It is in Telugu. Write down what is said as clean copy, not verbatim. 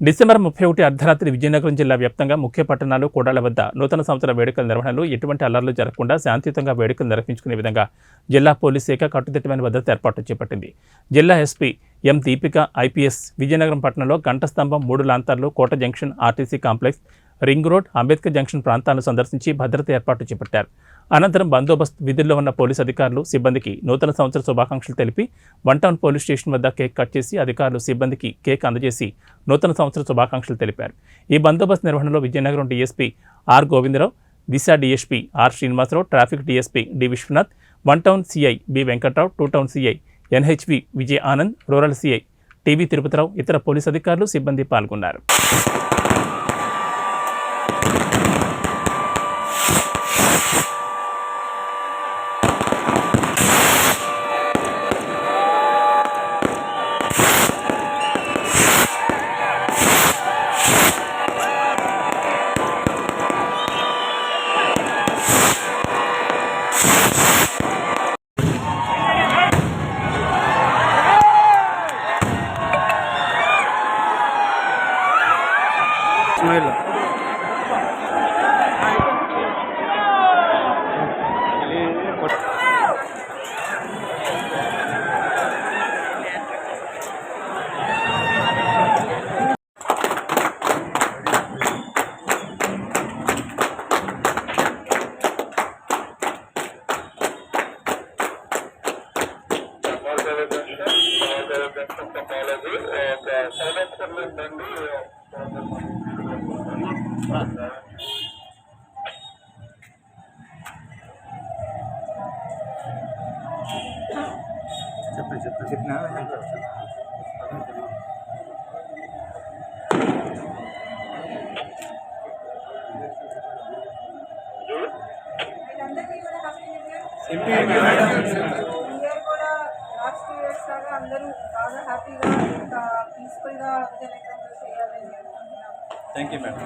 డిసెంబర్ 31 అర్ధరాత్రి విజయనగరం జిల్లా వ్యాప్తంగా ముఖ్య పట్టణాలు కూడళ్ల వద్ద నూతన సంవత్సర వేడుకల నిర్వహణలో ఎటువంటి అల్లర్లు జరగకుండా శాంతియుతంగా వేడుకలు నిర్వహించుకునే విధంగా జిల్లా పోలీస్ శాఖ కట్టుదిట్టమైన భద్రత ఏర్పాట్లు చేపట్టింది. జిల్లా SP M Deepika IPS Vizianagaram పట్టణంలో గంట స్తంభం, 3 లాంతర్లు, కోట junction, RTC complex, ring road, Ambedkar junction ప్రాంతాలను సందర్శించి భద్రత ఏర్పాట్లు చేపట్టారు. అనంతరం బందోబస్తు విధుల్లో ఉన్న పోలీసు అధికారులు, సిబ్బందికి నూతన సంవత్సర శుభాకాంక్షలు తెలిపి వన్ టౌన్ పోలీస్ స్టేషన్ వద్ద కేక్ కట్ చేసి అధికారులు, సిబ్బందికి కేక్ అందజేసి నూతన సంవత్సర శుభాకాంక్షలు తెలిపారు. ఈ బందోబస్తు నిర్వహణలో Vizianagaram DSP R Govindarao, Disha DSP R Srinivasarao, traffic DSP D Vishwanath, one town CI B Venkatrao, 2 town CI NHV Vijaya Anand, rural CI TV Tirupatirao, ఇతర పోలీసు అధికారులు, సిబ్బంది పాల్గొన్నారు. Smile. చెప్పినా అందరూ బాగా హ్యాపీగా ఇంకా పీస్ఫుల్గా విజయనగరంలో చేయాలని అనుకుంటున్నాం. Thank you madam.